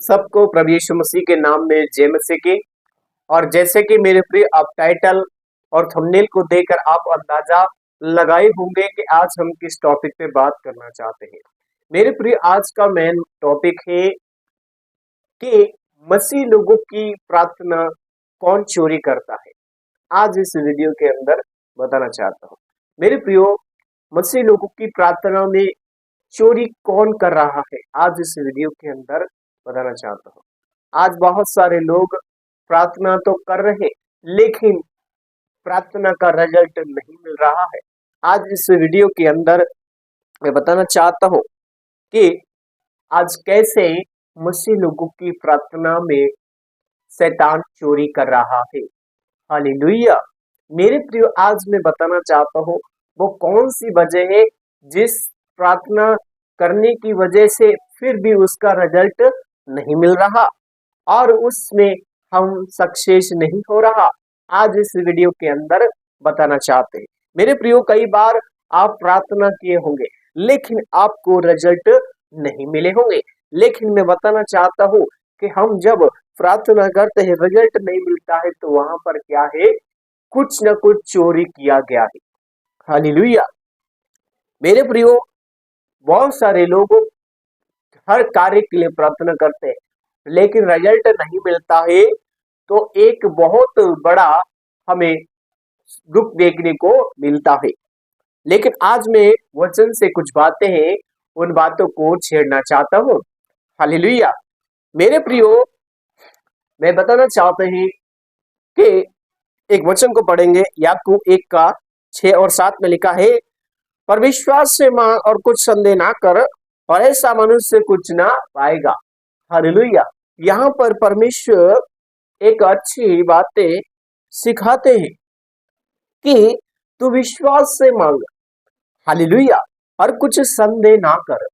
सबको प्रभु यीशु मसीह के नाम में जय मसीह की। और जैसे कि मेरे प्रिय आप टाइटल और थंबनेल को देखकर आप अंदाजा लगाए होंगे कि आज हम किस टॉपिक पे बात करना चाहते हैं। मेरे प्रिय आज का मेन टॉपिक है कि मसीह लोगों की प्रार्थना कौन चोरी करता है। आज इस वीडियो के अंदर बताना चाहता हूँ। मेरे प्रियो, मसीह लोगों की प्रार्थना में चोरी कौन कर रहा है, आज इस वीडियो के अंदर बताना चाहता हूँ। आज बहुत सारे लोग प्रार्थना तो कर रहे, लेकिन प्रार्थना का रिजल्ट नहीं मिल रहा है। आज इस वीडियो के अंदर मैं बताना चाहता हूँ कि आज कैसे मसीह लोगों की प्रार्थना में शैतान चोरी कर रहा है। हालेलुया। मेरे प्रियो, आज मैं बताना चाहता हूँ वो कौन सी वजह है जिस प्रार्थना करने की वजह से फिर भी उसका रिजल्ट नहीं मिल रहा और उसमें हम सक्सेस नहीं हो रहा। आज इस वीडियो के अंदर बताना चाहते हैं। मेरे प्रियो, कई बार आप प्रार्थना किए होंगे लेकिन आपको रिजल्ट नहीं मिले होंगे, लेकिन मैं बताना चाहता हूँ कि हम जब प्रार्थना करते हैं रिजल्ट नहीं मिलता है तो वहां पर क्या है, कुछ न कुछ चोरी किया गया है। हालेलुया। मेरे प्रियो, बहुत सारे लोग हर कार्य के लिए प्रार्थना करते हैं लेकिन रिजल्ट नहीं मिलता है तो एक बहुत बड़ा हमें दुख देखने को मिलता है। लेकिन आज मैं वचन से कुछ बातें हैं, उन बातों को छेड़ना चाहता हूँ। हालेलुया। मेरे प्रियो, मैं बताना चाहते हैं कि एक वचन को पढ़ेंगे, याकूब 1 का 6 और 7 में लिखा है, पर विश्वास से मांग और कुछ संदेह ना कर, और ऐसा मनुष्य कुछ ना पाएगा। हालेलुया। यहाँ पर परमेश्वर एक अच्छी बातें सिखाते हैं कि तू विश्वास से मांग। हालेलुया। और कुछ संदेह ना कर।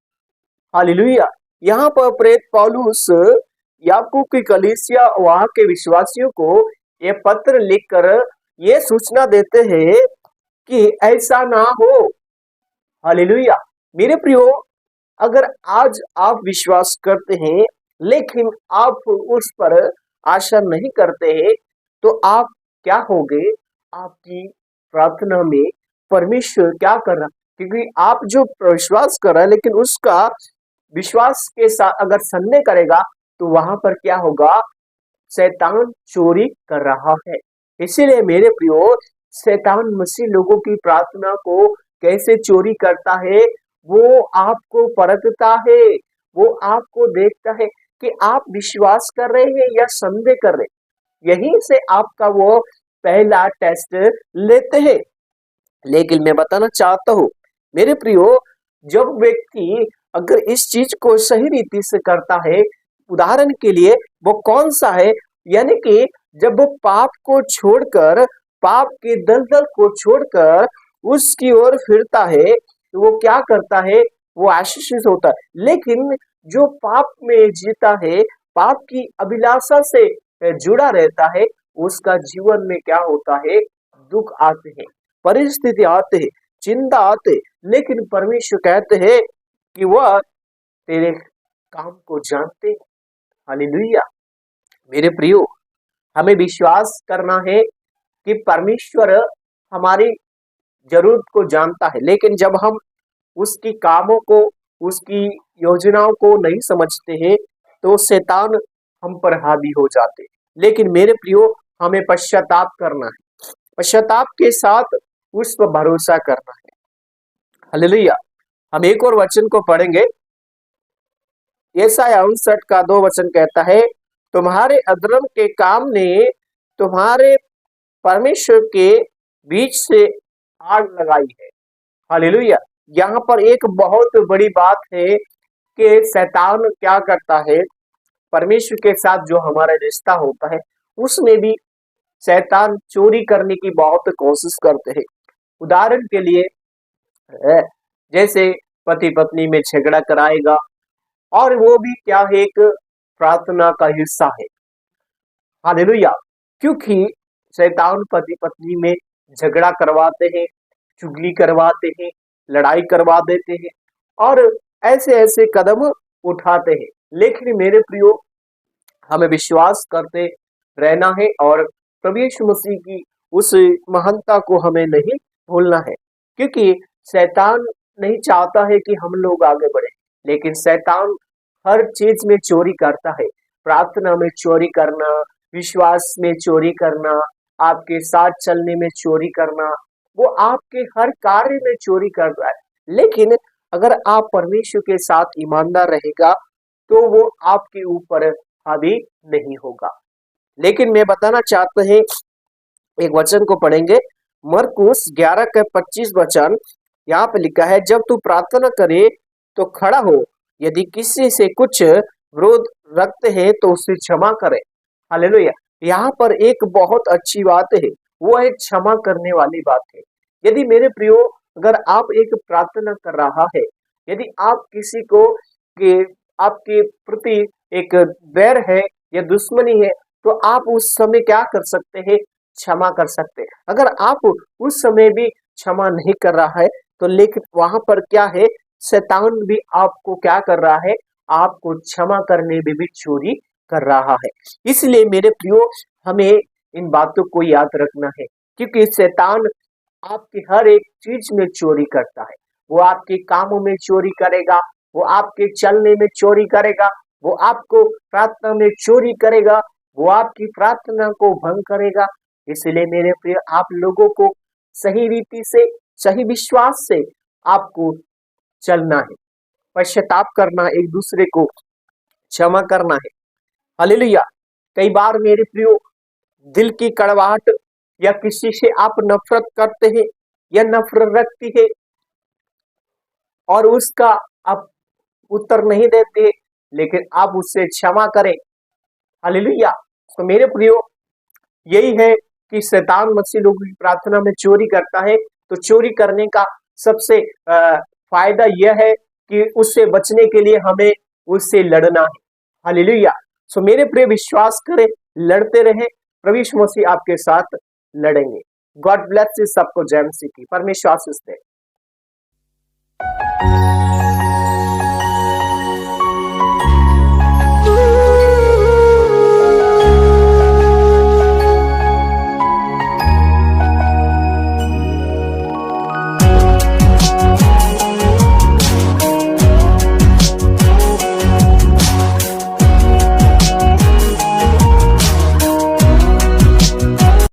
हालेलुया। यहाँ पर प्रेरित पौलुस याकूब की कलीसिया वहां के विश्वासियों को ये पत्र लिखकर ये सूचना देते हैं कि ऐसा ना हो। हालेलुया। मेरे प्रियो, अगर आज आप विश्वास करते हैं लेकिन आप उस पर आशा नहीं करते हैं तो आप क्या होगे, आपकी प्रार्थना में परमेश्वर क्या कर रहा, क्योंकि आप जो विश्वास कर रहा है लेकिन उसका विश्वास के साथ अगर संदेह करेगा तो वहां पर क्या होगा, शैतान चोरी कर रहा है। इसीलिए मेरे प्रियो, शैतान मसीह लोगों की प्रार्थना को कैसे चोरी करता है, वो आपको परखता है, वो आपको देखता है कि आप विश्वास कर रहे हैं या संदेह कर रहे हैं। यहीं से आपका वो पहला टेस्ट लेते हैं। लेकिन मैं बताना चाहता हूँ मेरे प्रियो, जब व्यक्ति अगर इस चीज को सही रीति से करता है, उदाहरण के लिए वो कौन सा है, यानी कि जब वो पाप को छोड़कर, पाप के दलदल को छोड़कर उसकी ओर फिरता है तो वो क्या करता है, वो आशीषित होता है। लेकिन जो पाप में जीता है, पाप की अभिलाषा से जुड़ा रहता है, उसका जीवन में क्या होता है, दुख आते हैं, परिस्थिति आते हैं, चिंता आते हैं, लेकिन परमेश्वर कहते हैं कि वह तेरे काम को जानते हैं। हालेलुया। मेरे प्रियो, हमें विश्वास करना है कि परमेश्वर हमारी जरूरत को जानता है, लेकिन जब हम उसकी कामों को, उसकी योजनाओं को नहीं समझते हैं तो शैतान हम पर हावी हो जाते हैं। लेकिन मेरे प्रियो, हमें पश्चाताप करना है, पश्चाताप के साथ उस पर भरोसा करना है। हालेलुया। हम एक और वचन को पढ़ेंगे, यशायाह 59 का 2 वचन कहता है, तुम्हारे अधर्म के काम ने तुम्हारे परमेश्वर के बीच से आग लगाई है। हालेलुया। यहाँ पर एक बहुत बड़ी बात है कि शैतान क्या करता है, परमेश्वर के साथ जो हमारा रिश्ता होता है उसमें भी शैतान चोरी करने की बहुत कोशिश करते हैं। उदाहरण के लिए जैसे पति पत्नी में झगड़ा कराएगा, और वो भी क्या है, एक प्रार्थना का हिस्सा है। हालेलुया। क्योंकि शैतान पति पत्नी में झगड़ा करवाते हैं, चुगली करवाते हैं, लड़ाई करवा देते हैं और ऐसे ऐसे कदम उठाते हैं। लेकिन मेरे प्रियो, हमें विश्वास करते रहना है और प्रभु यीशु मसीह की उस महानता को हमें नहीं भूलना है, क्योंकि शैतान नहीं चाहता है कि हम लोग आगे बढ़े, लेकिन शैतान हर चीज में चोरी करता है। प्रार्थना में चोरी करना, विश्वास में चोरी करना, आपके साथ चलने में चोरी करना, वो आपके हर कार्य में चोरी कर रहा है। लेकिन अगर आप परमेश्वर के साथ ईमानदार रहेगा तो वो आपके ऊपर हावी नहीं होगा। लेकिन मैं बताना चाहता है, एक वचन को पढ़ेंगे, मरकुस 11 का 25 वचन। यहाँ पे लिखा है, जब तू प्रार्थना करे तो खड़ा हो, यदि किसी से कुछ विरोध रखते हैं तो उसे क्षमा करे। हालेलुया। यहाँ पर एक बहुत अच्छी बात है, वो है क्षमा करने वाली बात है। यदि मेरे प्रियो, अगर आप एक प्रार्थना कर रहा है, यदि आप किसी को के आपके प्रति एक बैर है या दुश्मनी है, तो आप उस समय क्या कर सकते हैं? क्षमा कर सकते हैं। अगर आप उस समय भी क्षमा नहीं कर रहा है तो लेकिन वहां पर क्या है, शैतान भी आपको क्या कर रहा है? आपको क्षमा करने में भी चोरी कर रहा है। इसलिए मेरे प्रियो, हमें इन बातों को याद रखना है, क्योंकि शैतान आपकी हर एक चीज में चोरी करता है। वो आपके कामों में चोरी करेगा, वो आपके चलने में चोरी करेगा, वो आपको प्रार्थना में चोरी करेगा, वो आपकी प्रार्थना को भंग करेगा। इसलिए मेरे प्रिय, आप लोगों को सही रीति से, सही विश्वास से आपको चलना है, पश्चाताप करना, एक दूसरे को क्षमा करना है। हालेलुया। कई बार मेरे प्रियो, दिल की कड़वाहट या किसी से आप नफरत करते हैं या नफरत रखती है और उसका आप उत्तर नहीं देते, लेकिन आप उससे क्षमा करें। हालेलुया। तो मेरे प्रियो, यही है कि शैतान मसीह लोगों की प्रार्थना में चोरी करता है। तो चोरी करने का सबसे फायदा यह है कि उससे बचने के लिए हमें उससे लड़ना है। हालेलुया। सो मेरे प्रिय, विश्वास करें, लड़ते रहें, प्रभु यीशु मसीह आपके साथ लड़ेंगे। गॉड ब्लेस यू सबको। जय मसीह की। परमेश्वर आशीष दे।